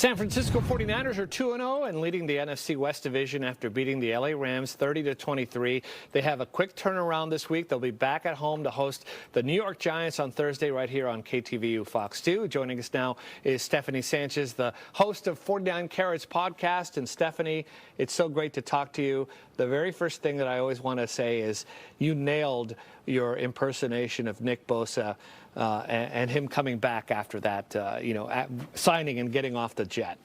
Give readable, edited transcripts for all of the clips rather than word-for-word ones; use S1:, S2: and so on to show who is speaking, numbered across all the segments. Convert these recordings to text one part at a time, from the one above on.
S1: San Francisco 49ers are 2-0 and leading the NFC West Division after beating the LA Rams 30-23. They have a quick turnaround this week. They'll be back at home to host the New York Giants on Thursday right here on KTVU Fox 2. Joining us now is Stephanie Sanchez, the host of 49 Carats podcast. And Stephanie, it's so great to talk to you. The very first thing that I always want to say is you nailed your impersonation of Nick Bosa and him coming back after that, signing and getting off the jet.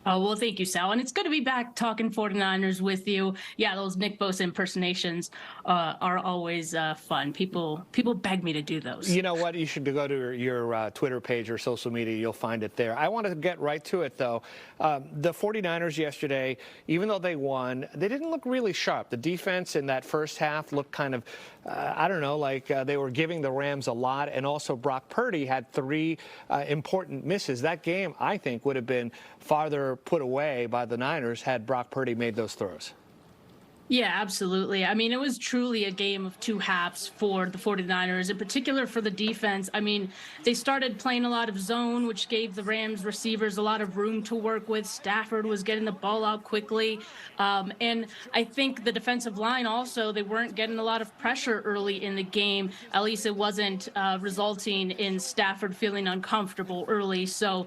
S2: Oh, well, thank you, Sal. And it's good to be back talking 49ers with you. Yeah, those Nick Bosa impersonations are always fun. People beg me to do those.
S1: You know what? You should go to your Twitter page or social media. You'll find it there. I want to get right to it, though. The 49ers yesterday, even though they won, they didn't look really sharp. The defense in that first half looked kind of, like they were giving the Rams a lot. And also Brock Purdy had three important misses. That game, I think, would have been farther put away by the Niners had Brock Purdy made those throws.
S2: Yeah, absolutely. I mean, it was truly a game of two halves for the 49ers, in particular for the defense. I mean, they started playing a lot of zone, which gave the Rams receivers a lot of room to work with. Stafford was getting the ball out quickly. And I think the defensive line also, they weren't getting a lot of pressure early in the game. At least it wasn't resulting in Stafford feeling uncomfortable early. So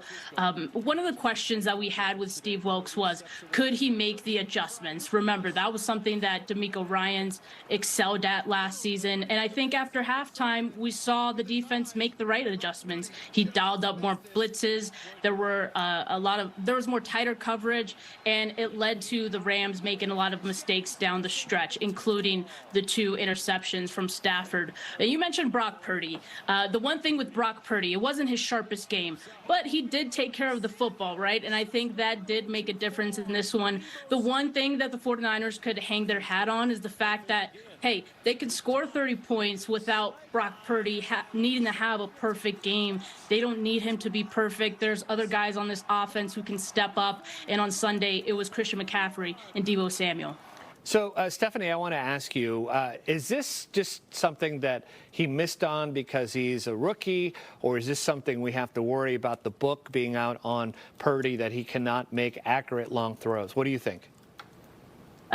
S2: one of the questions that we had with Steve Wilks was, could he make the adjustments? Remember, that was something that DeMeco Ryans excelled at last season. And I think after halftime, we saw the defense make the right adjustments. He dialed up more blitzes. There were there was more tighter coverage, and it led to the Rams making a lot of mistakes down the stretch, including the two interceptions from Stafford. And you mentioned Brock Purdy. The one thing with Brock Purdy, it wasn't his sharpest game, but he did take care of the football, right? And I think that did make a difference in this one. The one thing that the 49ers could hang their hat on is the fact that, hey, they could score 30 points without Brock Purdy needing to have a perfect game. They don't need him to be perfect. There's other guys on this offense who can step up. And on Sunday, it was Christian McCaffrey and Deebo Samuel.
S1: So, Stephanie, I want to ask you, is this just something that he missed on because he's a rookie, or is this something we have to worry about the book being out on Purdy that he cannot make accurate long throws? What do you think?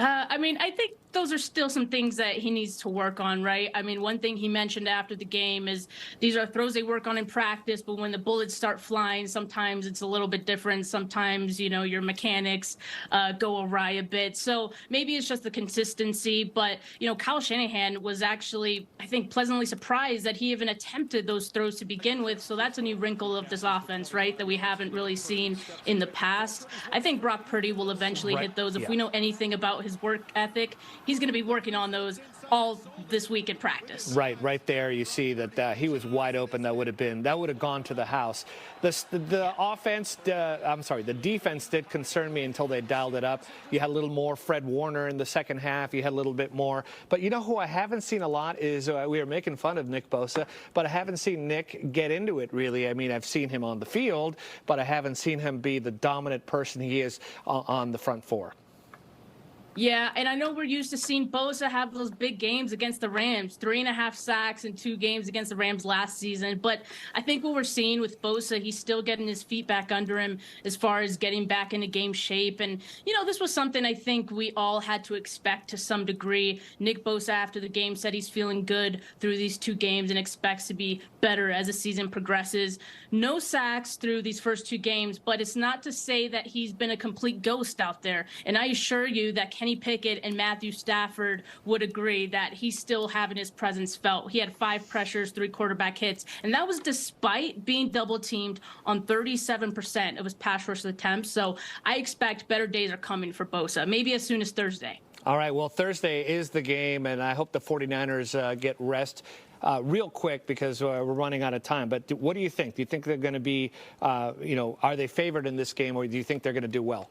S2: I think those are still some things that he needs to work on, right? I mean, one thing he mentioned after the game is these are throws they work on in practice, but when the bullets start flying, sometimes it's a little bit different. Sometimes, your mechanics go awry a bit. So maybe it's just the consistency. But, Kyle Shanahan was actually, I think, pleasantly surprised that he even attempted those throws to begin with. So that's a new wrinkle of this offense, right, that we haven't really seen in the past. I think Brock Purdy will eventually hit those. If we know anything about his work ethic, he's going to be working on those all this week in practice.
S1: Right there you see that he was wide open. That would have gone to the house. The defense did concern me until they dialed it up. You had a little more Fred Warner in the second half. You had a little bit more. But you know who I haven't seen a lot is we were making fun of Nick Bosa, but I haven't seen Nick get into it really. I mean, I've seen him on the field, but I haven't seen him be the dominant person he is on the front four.
S2: Yeah, and I know we're used to seeing Bosa have those big games against the Rams, 3.5 sacks in 2 games against the Rams last season. But I think what we're seeing with Bosa, he's still getting his feet back under him as far as getting back into game shape. And, this was something I think we all had to expect to some degree. Nick Bosa after the game said he's feeling good through these 2 games and expects to be better as the season progresses. No sacks through these first 2 games, but it's not to say that he's been a complete ghost out there. And I assure you that Kenny Pickett and Matthew Stafford would agree that he's still having his presence felt. He had 5 pressures, 3 quarterback hits, and that was despite being double teamed on 37% of his pass rush attempts. So I expect better days are coming for Bosa, maybe as soon as Thursday.
S1: All right, well, Thursday is the game, and I hope the 49ers get rest real quick because we're running out of time. But what do you think? Do you think they're going to be, are they favored in this game, or do you think they're going to do well?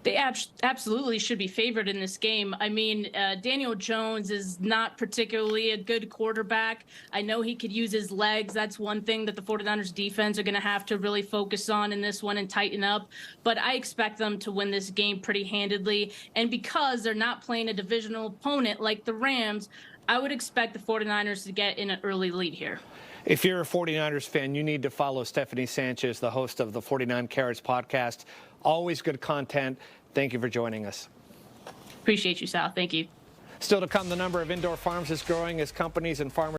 S2: They absolutely should be favored in this game. I mean, Daniel Jones is not particularly a good quarterback. I know he could use his legs. That's one thing that the 49ers defense are going to have to really focus on in this one and tighten up. But I expect them to win this game pretty handedly. And because they're not playing a divisional opponent like the Rams, I would expect the 49ers to get in an early lead here.
S1: If you're a 49ers fan, you need to follow Stephanie Sanchez, the host of the 49 Carats podcast. Always good content. Thank you for joining us.
S2: Appreciate you, Sal. Thank you.
S1: Still to come, the number of indoor farms is growing as companies and farmers